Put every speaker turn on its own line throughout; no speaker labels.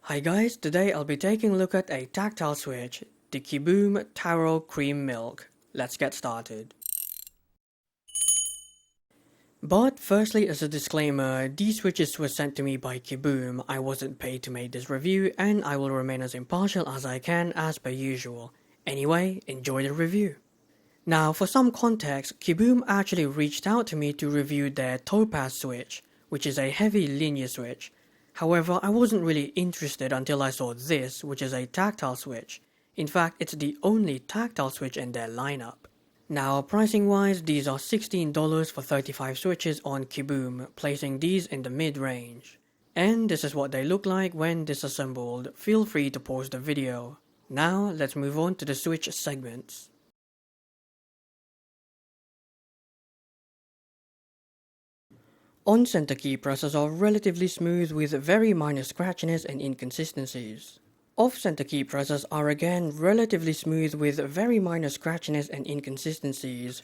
Hi guys, today I'll be taking a look at a tactile switch, the KiiBOOM Taro Cream Milk. Let's get started. But firstly, as a disclaimer, these switches were sent to me by KiiBOOM. I wasn't paid to make this review and I will remain as impartial as I can as per usual. Anyway, enjoy the review. Now for some context, KiiBOOM actually reached out to me to review their Topaz switch, which is a heavy linear switch. However, I wasn't really interested until I saw this, which is a tactile switch. In fact, it's the only tactile switch in their lineup. Now, pricing wise, these are $16 for 35 switches on KiiBOOM, placing these in the mid-range. And this is what they look like when disassembled. Feel free to pause the video. Now, let's move on to the switch segments. On-center key presses are relatively smooth with very minor scratchiness and inconsistencies. Off-center key presses are again relatively smooth with very minor scratchiness and inconsistencies.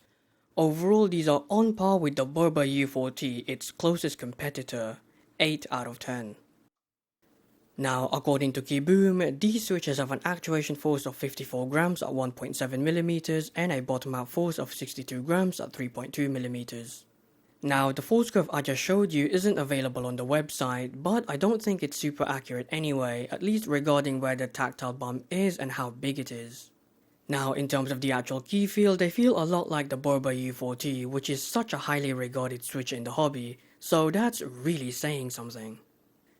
Overall, these are on par with the Boba U4T, its closest competitor, 8 out of 10. Now, according to KiiBOOM, these switches have an actuation force of 54 grams at 1.7mm and a bottom-out force of 62 grams at 3.2mm. Now, the force curve I just showed you isn't available on the website, but I don't think it's super accurate anyway, at least regarding where the tactile bump is and how big it is. Now, in terms of the actual key feel, they feel a lot like the Boba U4T, which is such a highly regarded switch in the hobby, so that's really saying something.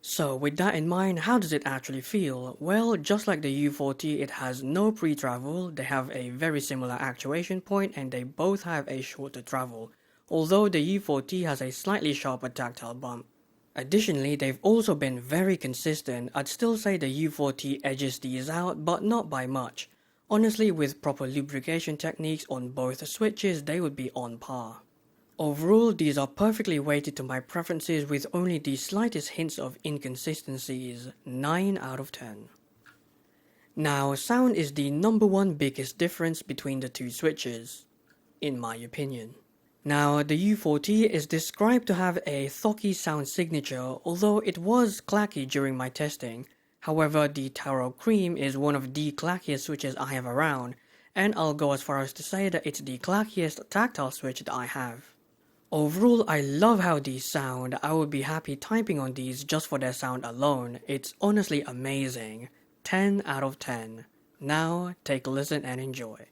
So, with that in mind, how does it actually feel? Well, just like the U4T, it has no pre-travel, they have a very similar actuation point, and they both have a shorter travel, although the U4T has a slightly sharper tactile bump. Additionally, they've also been very consistent. I'd still say the U4T edges these out, but not by much. Honestly, with proper lubrication techniques on both switches, they would be on par. Overall, these are perfectly weighted to my preferences with only the slightest hints of inconsistencies, 9 out of 10. Now, sound is the number one biggest difference between the two switches, in my opinion. Now, the U4T is described to have a thocky sound signature, although it was clacky during my testing. However, the Taro Cream is one of the clackiest switches I have around, and I'll go as far as to say that it's the clackiest tactile switch that I have. Overall, I love how these sound. I would be happy typing on these just for their sound alone. It's honestly amazing. 10 out of 10. Now, take a listen and enjoy.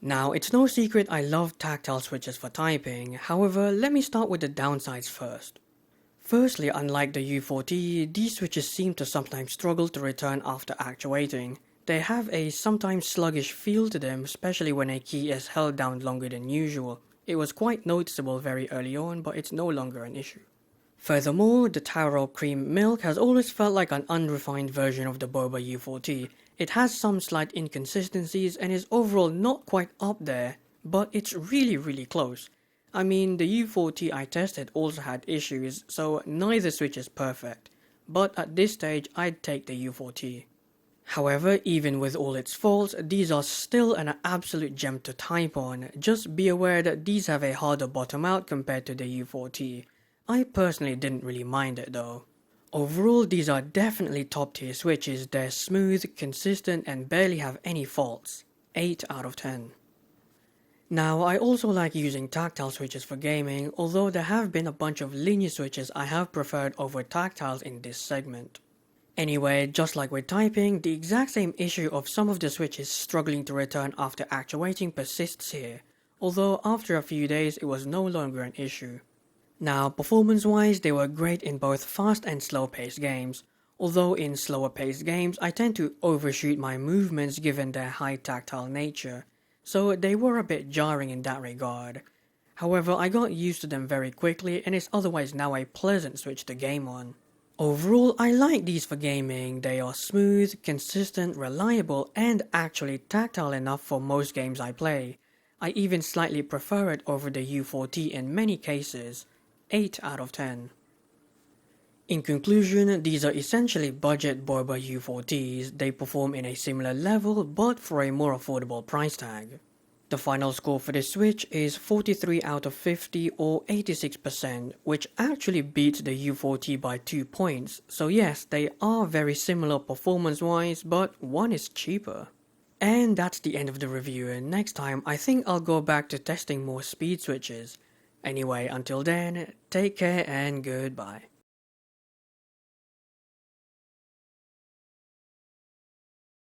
Now, it's no secret I love tactile switches for typing, however, let me start with the downsides first. Firstly, unlike the U4T, these switches seem to sometimes struggle to return after actuating. They have a sometimes sluggish feel to them, especially when a key is held down longer than usual. It was quite noticeable very early on, but it's no longer an issue. Furthermore, the Taro Cream Milk has always felt like an unrefined version of the Boba U4T. It has some slight inconsistencies and is overall not quite up there, but it's really close. I mean, the U4T I tested also had issues, so neither switch is perfect. But at this stage, I'd take the U4T. However, even with all its faults, these are still an absolute gem to type on. Just be aware that these have a harder bottom out compared to the U4T. I personally didn't really mind it though. Overall, these are definitely top tier switches. They're smooth, consistent, and barely have any faults. 8 out of 10. Now, I also like using tactile switches for gaming, although there have been a bunch of linear switches I have preferred over tactiles in this segment. Anyway, just like with typing, the exact same issue of some of the switches struggling to return after actuating persists here. although after a few days it was no longer an issue. Now, performance-wise, they were great in both fast and slow-paced games, although in slower-paced games I tend to overshoot my movements given their high tactile nature, so they were a bit jarring in that regard. However, I got used to them very quickly and it's otherwise now a pleasant switch to game on. Overall, I like these for gaming. They are smooth, consistent, reliable, and actually tactile enough for most games I play. I even slightly prefer it over the U4T in many cases. 8 out of 10. In conclusion, these are essentially budget Boba U4Ts. They perform in a similar level but for a more affordable price tag. The final score for this switch is 43 out of 50 or 86%, which actually beats the U4T by 2 points, so yes, they are very similar performance-wise, but one is cheaper. And that's the end of the review, and next time I think I'll go back to testing more speed switches. Anyway, until then, take care and goodbye.